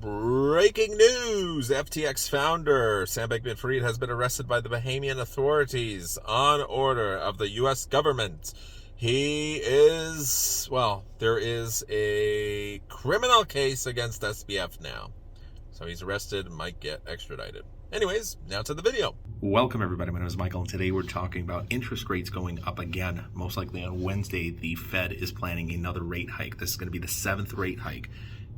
Breaking news! FTX founder Sam Bankman-Fried has been arrested by the Bahamian authorities on order of the U.S. government. There is a criminal case against SBF now. So he's arrested and might get extradited. Anyways, now to the video. Welcome everybody, my name is Michael, and today we're talking about interest rates going up again. Most likely on Wednesday, the Fed is planning another rate hike. This is going to be the 7th rate hike,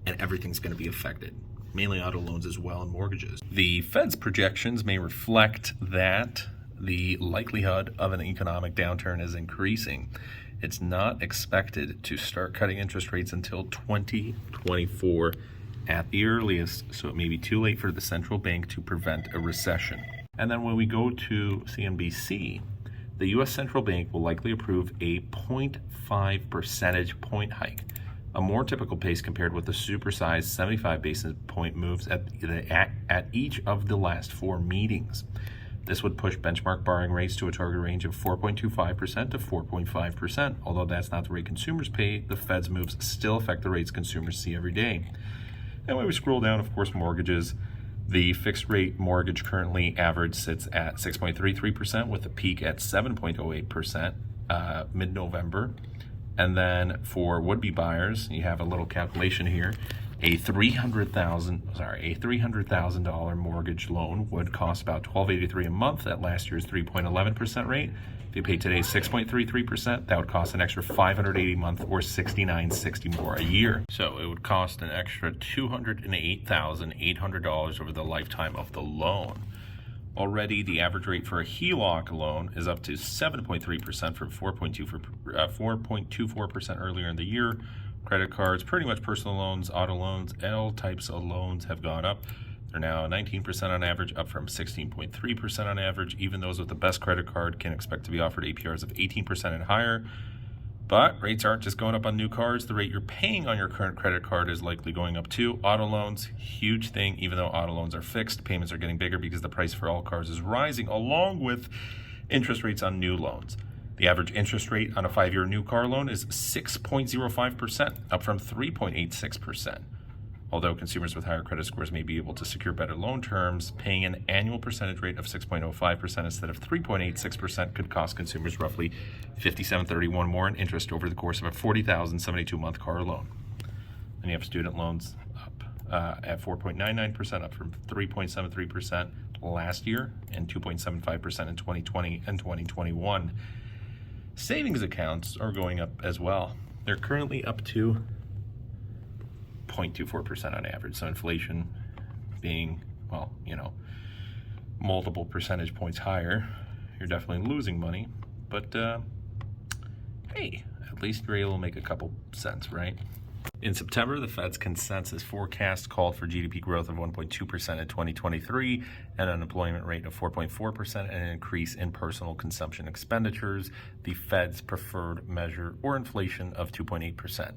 and everything's going to be affected, mainly auto loans as well and mortgages. The Fed's projections may reflect that the likelihood of an economic downturn is increasing. It's not expected to start cutting interest rates until 2024 at the earliest, so it may be too late for the central bank to prevent a recession. And then when we go to CNBC, the U.S. central bank will likely approve a 0.5 percentage point hike, a more typical pace compared with the supersized 75 basis point moves at each of the last 4 meetings. This would push benchmark borrowing rates to a target range of 4.25% to 4.5%. Although that's not the rate consumers pay, the Fed's moves still affect the rates consumers see every day. And when we scroll down, of course, mortgages, the fixed rate mortgage currently average sits at 6.33% with a peak at 7.08% mid-November. And then for would-be buyers, you have a little calculation here. A $300,000 mortgage loan would cost about $1,283 a month at last year's 3.11% rate. If you pay today's 6.33%, that would cost an extra $580 a month or $69.60 more a year. So it would cost an extra $208,800 over the lifetime of the loan. Already, the average rate for a HELOC loan is up to 7.3% from 4.24% earlier in the year. Credit cards, pretty much personal loans, auto loans, all types of loans have gone up. They're now 19% on average, up from 16.3% on average. Even those with the best credit card can expect to be offered APRs of 18% and higher. But rates aren't just going up on new cars. The rate you're paying on your current credit card is likely going up too. Auto loans, huge thing. Even though auto loans are fixed, payments are getting bigger because the price for all cars is rising, along with interest rates on new loans. The average interest rate on a 5-year new car loan is 6.05%, up from 3.86%. Although consumers with higher credit scores may be able to secure better loan terms, paying an annual percentage rate of 6.05% instead of 3.86% could cost consumers roughly $57.31 more in interest over the course of a $40,072-month car loan. Then you have student loans up at 4.99%, up from 3.73% last year and 2.75% in 2020 and 2021. Savings accounts are going up as well. They're currently up to 0.24% on average. So inflation being, multiple percentage points higher, you're definitely losing money. But hey, at least you're able to make a couple cents, right? In September, the Fed's consensus forecast called for GDP growth of 1.2% in 2023, an unemployment rate of 4.4%, and an increase in personal consumption expenditures, the Fed's preferred measure, or inflation of 2.8%.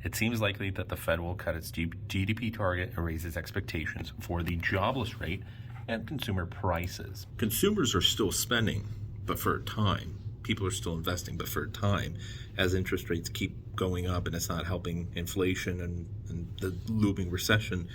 It seems likely that the Fed will cut its GDP target and raise its expectations for the jobless rate and consumer prices. Consumers are still spending, but for a time. People are still investing, but for a time. As interest rates keep going up and it's not helping inflation and the looming recession,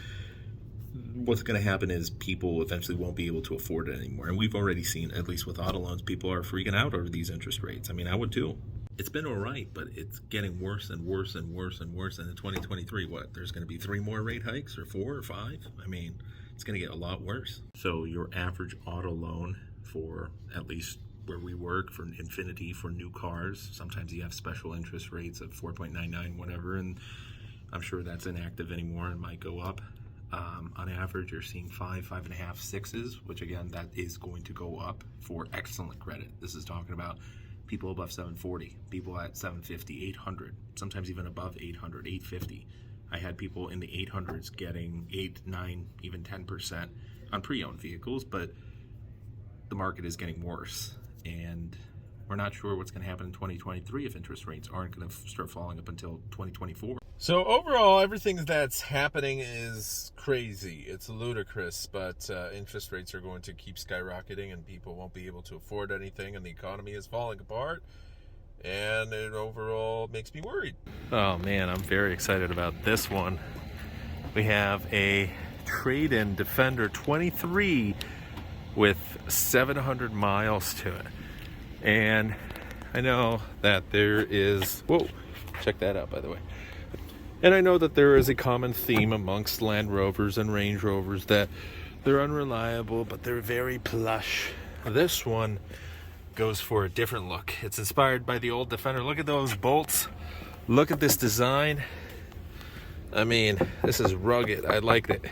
what's going to happen is people eventually won't be able to afford it anymore. And we've already seen, at least with auto loans, people are freaking out over these interest rates. I mean, I would too. It's been all right, but it's getting worse and worse and worse and worse. And in 2023, there's going to be 3 more rate hikes or 4 or 5? I mean, it's going to get a lot worse. So your average auto loan for, at least where we work, for Infinity, for new cars, sometimes you have special interest rates of 4.99, whatever. And I'm sure that's inactive anymore and might go up. On average, you're seeing 5, 5.5, 6s, which again, that is going to go up for excellent credit. This is talking about people above 740, people at 750, 800, sometimes even above 800, 850. I had people in the 800s getting 8, 9, even 10% on pre-owned vehicles, but the market is getting worse. And we're not sure what's going to happen in 2023 if interest rates aren't going to start falling up until 2024. So overall, everything that's happening is crazy. It's ludicrous, but interest rates are going to keep skyrocketing and people won't be able to afford anything and the economy is falling apart. And it overall makes me worried. Oh man, I'm very excited about this one. We have a trade-in Defender 23 with 700 miles to it. And I know that there is, whoa, check that out by the way. And I know that there is a common theme amongst Land Rovers and Range Rovers that they're unreliable, but they're very plush. This one goes for a different look. It's inspired by the old Defender. Look at those bolts. Look at this design. I mean, this is rugged. I like it.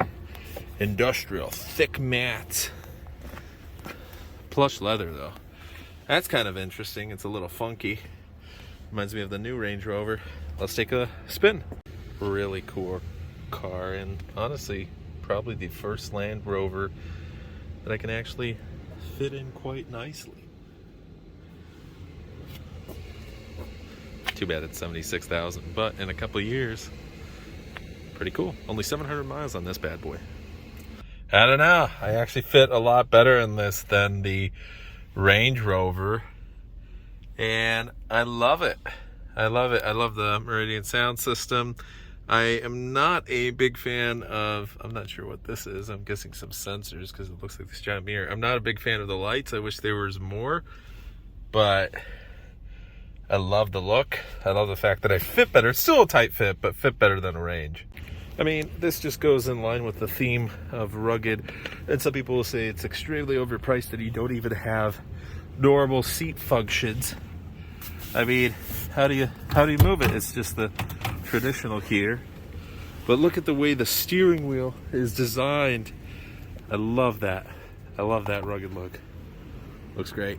Industrial, thick mats. Plush leather though. That's kind of interesting. It's a little funky. Reminds me of the new Range Rover. Let's take a spin. Really cool car, and honestly, probably the first Land Rover that I can actually fit in quite nicely. Too bad it's 76,000, but in a couple of years, pretty cool. Only 700 miles on this bad boy. I don't know. I actually fit a lot better in this than the Range Rover, and I love it. I love it. I love the Meridian sound system. I am not a big fan of, I'm not sure what this is. I'm guessing some sensors because it looks like this giant mirror. I'm not a big fan of the lights. I wish there was more, but I love the look. I love the fact that I fit better. It's still a tight fit, but fit better than a Range. I mean, this just goes in line with the theme of rugged. And some people will say it's extremely overpriced that you don't even have normal seat functions. I mean, how do you move it? It's just the traditional here. But look at the way the steering wheel is designed. I love that. I love that rugged look. Looks great.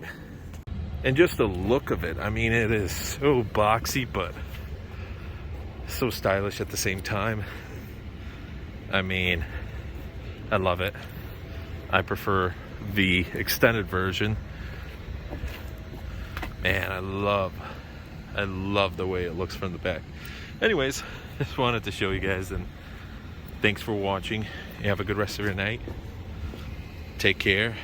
And just the look of it. I mean, it is so boxy, but so stylish at the same time. I mean, I love it. I prefer the extended version. Man, I love the way it looks from the back. Anyways, just wanted to show you guys, and thanks for watching. You have a good rest of your night. Take care.